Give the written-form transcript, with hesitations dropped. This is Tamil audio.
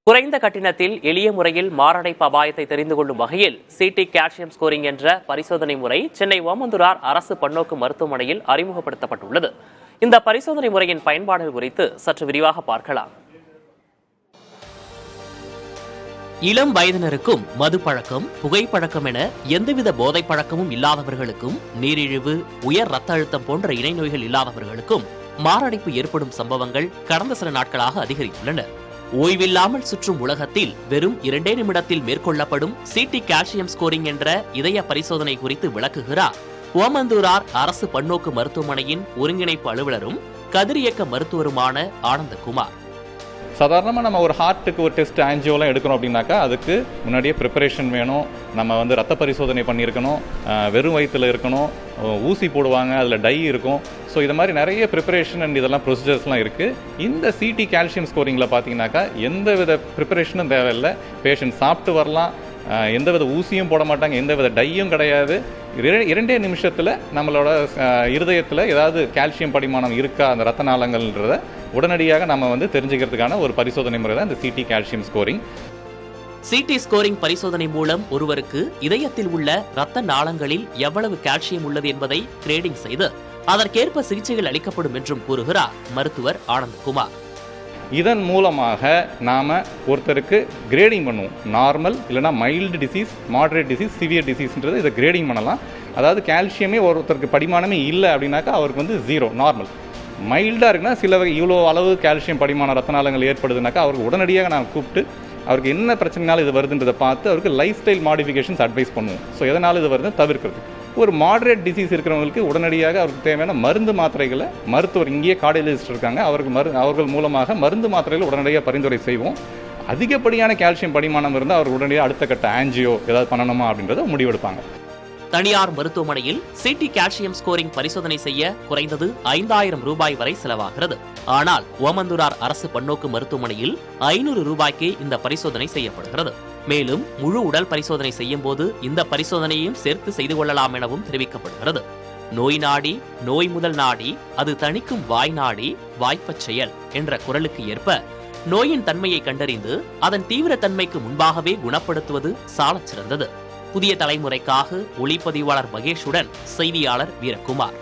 குறைந்த கட்டணத்தில் எளிய முறையில் மாரடைப்பு அபாயத்தை தெரிந்து கொள்ளும் வகையில் சிடி கால்சியம் ஸ்கோரிங் என்ற பரிசோதனை முறை சென்னை ஓமந்தூரார் அரசு பன்னோக்கு மருத்துவமனையில் அறிமுகப்படுத்தப்பட்டுள்ளது. இந்த பரிசோதனை முறையின் பயன்பாடுகள் குறித்து சற்று விரிவாக பார்க்கலாம். இளம் வயதினருக்கும் மது பழக்கம், புகைப்பழக்கம் என எந்தவித போதை பழக்கமும் இல்லாதவர்களுக்கும், நீரிழிவு, உயர் ரத்த அழுத்தம் போன்ற இணை நோய்கள் இல்லாதவர்களுக்கும் மாரடைப்பு ஏற்படும் சம்பவங்கள் கடந்த சில நாட்களாக அதிகரித்துள்ளன. ஓய்வில்லாமல் சுற்றும் உலகத்தில் வெறும் 2 நிமிடத்தில் மேற்கொள்ளப்படும் சிடி கால்சியம் ஸ்கோரிங் என்ற இதய பரிசோதனை குறித்து விளக்குகிறார் ஓமந்தூரார் அரசு பன்னோக்கு மருத்துவமனையின் ஒருங்கிணைப்பு அலுவலரும் கதிரியக்க மருத்துவருமான ஆனந்தகுமார். சாதாரணமாக நம்ம ஒரு ஹார்ட்டுக்கு ஒரு டெஸ்ட் ஆன்ஜியோலாம் எடுக்கிறோம் அப்படின்னாக்கா அதுக்கு முன்னாடியே ப்ரிப்பரேஷன் வேணும். நம்ம ரத்த பரிசோதனை பண்ணியிருக்கணும், வெறும் வயிற்றில் இருக்கணும், ஊசி போடுவாங்க, அதில் டை இருக்கும். ஸோ இது மாதிரி நிறைய ப்ரிப்பரேஷன் அண்ட் இதெல்லாம் ப்ரொசீஜர்ஸ்லாம் இருக்குது. இந்த சிடி கால்சியம் ஸ்கோரிங்கில் பார்த்தீங்கன்னாக்கா எந்த வித ப்ரிப்பரேஷனும் தேவையில்லை. பேஷண்ட் சாப்பிட்டு வரலாம், எந்த வித ஊசியும் போட மாட்டாங்க, எந்த வித டையும் கிடையாது. 2 நிமிஷத்தில் நம்மளோட இருதயத்தில் ஏதாவது கால்சியம் படிமானம் இருக்கா அந்த ரத்த நாளங்கள்ன்றதை உடனடியாக நம்ம தெரிஞ்சுக்கிறதுக்கான ஒரு பரிசோதனை முறை தான் இந்த CT calcium scoring. CT scoring பரிசோதனை மூலம் ஒருவருக்கு இதயத்தில் உள்ள ரத்த நாளங்களில் எவ்வளவு கால்சியம் உள்ளது என்பதை கிரேடிங் செய்து அதற்கேற்ப சிகிச்சைகள் அளிக்கப்படும் என்றும் கூறுகிறார் மருத்துவர் ஆனந்தகுமார். இதன் மூலமாக நாம் ஒருத்தருக்கு கிரேடிங் பண்ணுவோம். நார்மல் இல்லைனா mild disease, moderate disease, severe டிசீஸ்ன்றது இதை கிரேடிங் பண்ணலாம். அதாவது கால்சியமே ஒருத்தருக்கு படிமானமே இல்லை அப்படின்னாக்கா அவருக்கு 0 நார்மல். மைல்டாக இருக்குன்னா சில இவ்வளோ அளவு கால்சியம் படிமான ரத்த நாளங்கள் ஏற்படுதுனாக்கா அவருக்கு உடனடியாக நான் கூப்பிட்டு அவருக்கு என்ன பிரச்சனைனாலும் இது வருதுன்றதை பார்த்து அவருக்கு லைஃப் ஸ்டைல் மாடிஃபிகேஷன்ஸ் அட்வைஸ் பண்ணுவோம். ஸோ எதனால் இது வருதுன்னு தவிர்க்கிறது. ஒரு மாடரேட் டிசீஸ் இருக்கிறவங்களுக்கு உடனடியாக அவருக்கு தேவையான மருந்து மாத்திரைகளை மருத்துவர் இங்கேயே கார்டியாலஜிஸ்ட் இருக்காங்க, அவர்கள் மூலமாக மருந்து மாத்திரைகளை உடனடியாக பரிந்துரை செய்வோம். அதிகப்படியான கால்சியம் படிமானம் இருந்தால் அவர் உடனடியாக அடுத்த கட்ட ஆன்ஜியோ ஏதாவது பண்ணணுமா அப்படின்றத முடிவெடுப்பாங்க. தனியார் மருத்துவமனையில் சிடி கால்சியம் ஸ்கோரிங் பரிசோதனை செய்ய குறைந்தது 5000 ரூபாய் வரை செலவாகிறது. ஆனால் ஓமந்தூரார் அரசு பன்னோக்கு மருத்துவமனையில் 500 ரூபாய்க்கு இந்த பரிசோதனை செய்யப்படுகிறது. மேலும் முழு உடல் பரிசோதனை செய்யும் போது இந்த பரிசோதனையையும் சேர்த்து செய்து கொள்ளலாம் எனவும் தெரிவிக்கப்படுகிறது. நோய் நாடி, நோய் முதல் நாடி, அது தணிக்கும் வாய் நாடி, வாய்ப்பச் செயல் என்ற குரலுக்கு ஏற்ப நோயின் தன்மையை கண்டறிந்து அதன் தீவிர தன்மைக்கு முன்பாகவே குணப்படுத்துவது சாலச் சிறந்தது. புதிய தலைமுறைக்காக ஒளிப்பதிவாளர் மகேஷுடன் செய்தியாளர் வீரகுமார்.